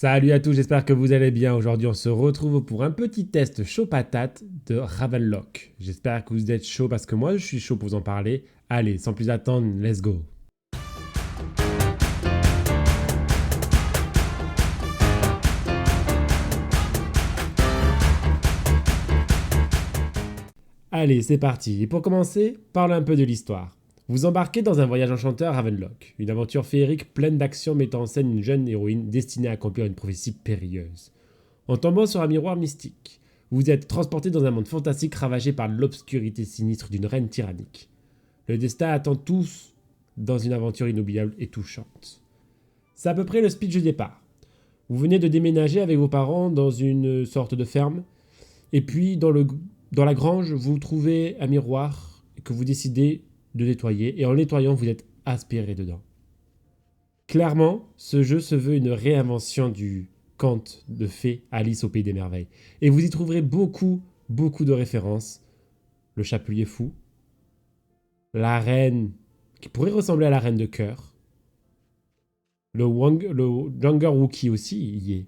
Salut à tous, j'espère que vous allez bien. Aujourd'hui, on se retrouve pour un petit test chaud patate de Ravenlock. J'espère que vous êtes chaud parce que moi, je suis chaud pour vous en parler. Allez, sans plus attendre, let's go. Allez, c'est parti. Et pour commencer, parlons un peu de l'histoire. Vous embarquez dans un voyage enchanteur à Ravenlock, une aventure féerique pleine d'action mettant en scène une jeune héroïne destinée à accomplir une prophétie périlleuse. En tombant sur un miroir mystique, vous êtes transporté dans un monde fantastique ravagé par l'obscurité sinistre d'une reine tyrannique. Le destin attend tous dans une aventure inoubliable et touchante. C'est à peu près le speech de départ. Vous venez de déménager avec vos parents dans une sorte de ferme, et puis dans la grange, vous trouvez un miroir que vous décidez de nettoyer, et en le nettoyant, vous êtes aspiré dedans. Clairement, ce jeu se veut une réinvention du conte de fées Alice au Pays des Merveilles. Et vous y trouverez beaucoup de références. Le chapelier fou, la reine qui pourrait ressembler à la reine de cœur, le Younger Wookie aussi y est,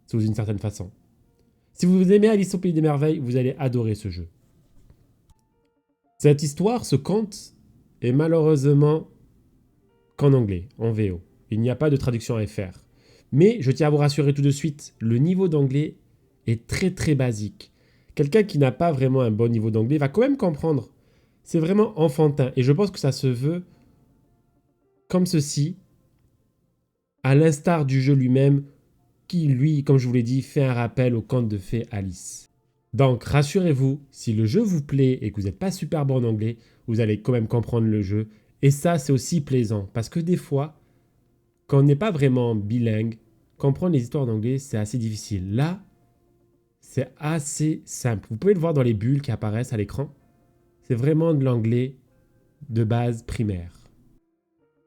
sous une certaine façon. Si vous aimez Alice au Pays des Merveilles, vous allez adorer ce jeu. Cette histoire, ce conte, est malheureusement qu'en anglais, en VO. Il n'y a pas de traduction à faire. Mais je tiens à vous rassurer tout de suite, le niveau d'anglais est très basique. Quelqu'un qui n'a pas vraiment un bon niveau d'anglais va quand même comprendre. C'est vraiment enfantin et je pense que ça se veut comme ceci, à l'instar du jeu lui-même qui, lui, comme je vous l'ai dit, fait un rappel au conte de fées Alice. Donc rassurez-vous, si le jeu vous plaît et que vous n'êtes pas super bon en anglais, vous allez quand même comprendre le jeu. Et ça, c'est aussi plaisant parce que des fois, quand on n'est pas vraiment bilingue, comprendre les histoires d'anglais, c'est assez difficile. Là, c'est assez simple. Vous pouvez le voir dans les bulles qui apparaissent à l'écran. C'est vraiment de l'anglais de base primaire.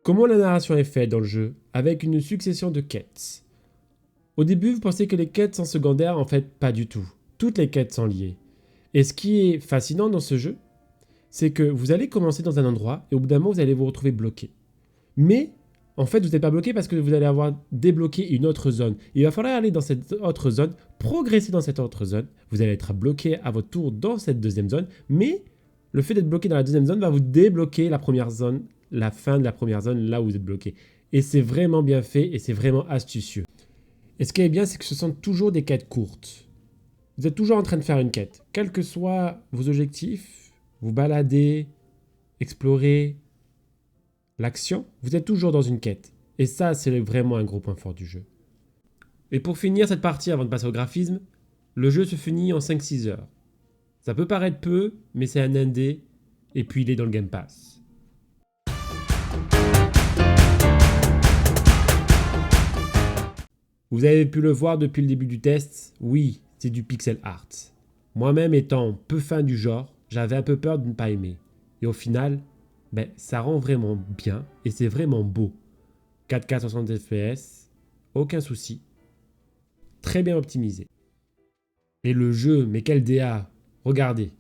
Comment la narration est faite dans le jeu? Avec une succession de quêtes. Au début, vous pensez que les quêtes sont secondaires, en fait, pas du tout. Toutes les quêtes sont liées. Et ce qui est fascinant dans ce jeu, c'est que vous allez commencer dans un endroit et au bout d'un moment, vous allez vous retrouver bloqué. Mais en fait, vous n'êtes pas bloqué parce que vous allez avoir débloqué une autre zone. Il va falloir aller dans cette autre zone, progresser dans cette autre zone. Vous allez être bloqué à votre tour dans cette deuxième zone. Mais le fait d'être bloqué dans la deuxième zone va vous débloquer la première zone, la fin de la première zone, là où vous êtes bloqué. Et c'est vraiment bien fait et c'est vraiment astucieux. Et ce qui est bien, c'est que ce sont toujours des quêtes courtes. Vous êtes toujours en train de faire une quête. Quels que soient vos objectifs, vous baladez, explorez, l'action, vous êtes toujours dans une quête. Et ça, c'est vraiment un gros point fort du jeu. Et pour finir cette partie, avant de passer au graphisme, le jeu se finit en 5-6 heures. Ça peut paraître peu, mais c'est un indé, et puis il est dans le Game Pass. Vous avez pu le voir depuis le début du test, oui, c'est du pixel art. Moi-même étant peu fan du genre, j'avais un peu peur de ne pas aimer. Et au final, ça rend vraiment bien et c'est vraiment beau. 4K 60 fps, aucun souci. Très bien optimisé. Et le jeu, mais quel DA! Regardez.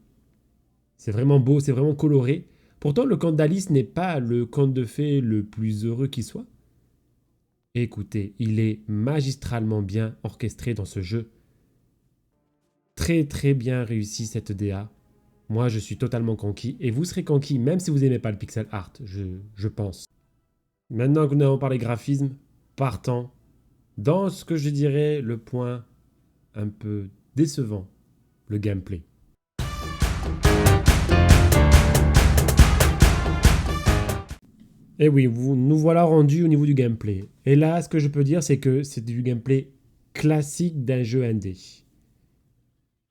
C'est vraiment beau, c'est vraiment coloré. Pourtant, le conte d'Alice n'est pas le conte de fées le plus heureux qui soit. Écoutez, il est magistralement bien orchestré dans ce jeu. Très bien réussi cette DA. Moi, je suis totalement conquis. Et vous serez conquis, même si vous n'aimez pas le pixel art, je pense. Maintenant que nous avons parlé graphisme, partons dans ce que je dirais le point un peu décevant, le gameplay. Et oui, nous voilà rendus au niveau du gameplay. Et là, ce que je peux dire, c'est que c'est du gameplay classique d'un jeu indé.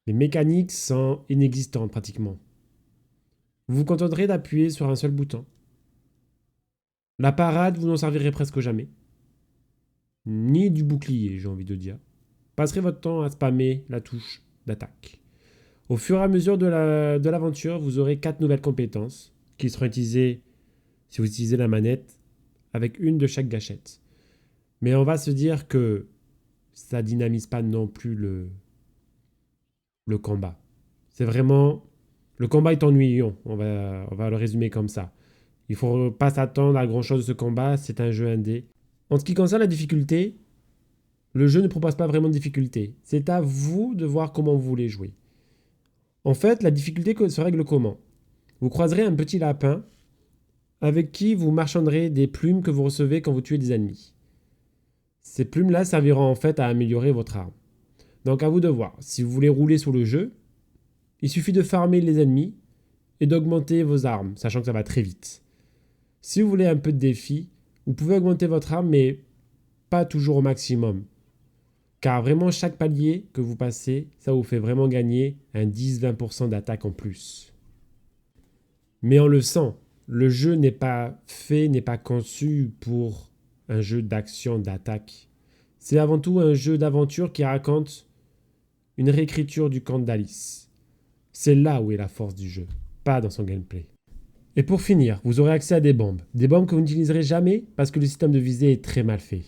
Les mécaniques sont inexistantes pratiquement. Vous vous contenterez d'appuyer sur un seul bouton. La parade, vous n'en servirez presque jamais. Ni du bouclier, j'ai envie de dire. Passerez votre temps à spammer la touche d'attaque. Au fur et à mesure de l'aventure, vous aurez 4 nouvelles compétences qui seront utilisées si vous utilisez la manette avec une de chaque gâchette. Mais on va se dire que ça dynamise pas non plus le combat. C'est vraiment... Le combat est ennuyant, on va le résumer comme ça. Il ne faut pas s'attendre à grand chose de ce combat, c'est un jeu indé. En ce qui concerne la difficulté, le jeu ne propose pas vraiment de difficulté. C'est à vous de voir comment vous voulez jouer. En fait, la difficulté se règle comment? Vous croiserez un petit lapin avec qui vous marchanderez des plumes que vous recevez quand vous tuez des ennemis. Ces plumes-là serviront en fait à améliorer votre arme. Donc à vous de voir. Si vous voulez rouler sur le jeu, il suffit de farmer les ennemis et d'augmenter vos armes, sachant que ça va très vite. Si vous voulez un peu de défi, vous pouvez augmenter votre arme, mais pas toujours au maximum. Car vraiment, chaque palier que vous passez, ça vous fait vraiment gagner un 10-20% d'attaque en plus. Mais on le sent, le jeu n'est pas fait, n'est pas conçu pour un jeu d'action, d'attaque. C'est avant tout un jeu d'aventure qui raconte une réécriture du conte d'Alice. C'est là où est la force du jeu, pas dans son gameplay. Et pour finir, vous aurez accès à des bombes que vous n'utiliserez jamais parce que le système de visée est très mal fait.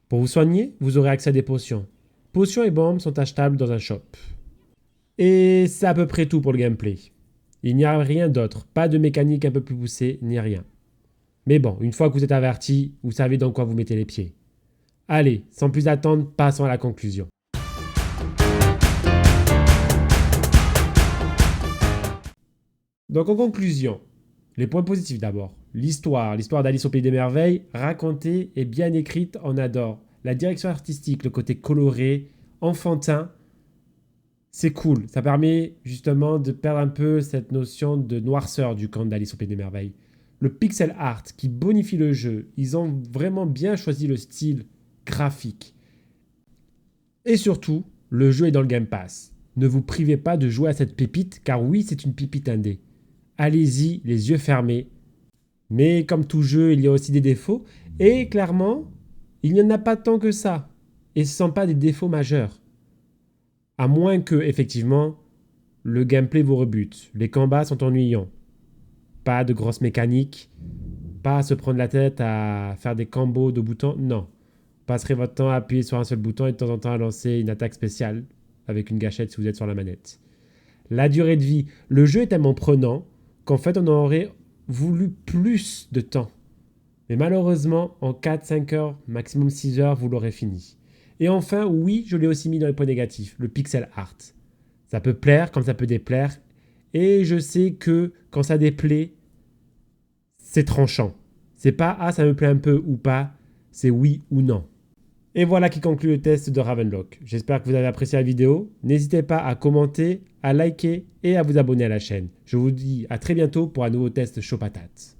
Pour vous soigner, vous aurez accès à des potions. Potions et bombes sont achetables dans un shop. Et c'est à peu près tout pour le gameplay. Il n'y a rien d'autre, pas de mécanique un peu plus poussée, ni rien. Mais bon, une fois que vous êtes averti, vous savez dans quoi vous mettez les pieds. Allez, sans plus attendre, passons à la conclusion. Donc en conclusion, les points positifs d'abord. L'histoire d'Alice au Pays des Merveilles, racontée et bien écrite, on adore. La direction artistique, le côté coloré, enfantin, c'est cool. Ça permet justement de perdre un peu cette notion de noirceur du conte d'Alice au Pays des Merveilles. Le pixel art qui bonifie le jeu, ils ont vraiment bien choisi le style graphique. Et surtout, le jeu est dans le Game Pass. Ne vous privez pas de jouer à cette pépite, car oui, c'est une pépite indé. Allez-y, les yeux fermés. Mais comme tout jeu, il y a aussi des défauts. Et clairement, il n'y en a pas tant que ça. Et ce ne sont pas des défauts majeurs. À moins que, effectivement, le gameplay vous rebute. Les combats sont ennuyants. Pas de grosses mécaniques. Pas à se prendre la tête à faire des combos de boutons. Non. Vous passerez votre temps à appuyer sur un seul bouton et de temps en temps à lancer une attaque spéciale avec une gâchette si vous êtes sur la manette. La durée de vie. Le jeu est tellement prenant qu'en fait on aurait voulu plus de temps. Mais malheureusement, en 4-5 heures, maximum 6 heures, vous l'aurez fini. Et enfin, oui, je l'ai aussi mis dans les points négatifs, le pixel art. Ça peut plaire comme ça peut déplaire. Et je sais que quand ça déplaît, c'est tranchant. C'est pas « ah, ça me plaît un peu » ou pas, c'est oui ou non. Et voilà qui conclut le test de Ravenlock. J'espère que vous avez apprécié la vidéo. N'hésitez pas à commenter, à liker et à vous abonner à la chaîne. Je vous dis à très bientôt pour un nouveau test chaud patate.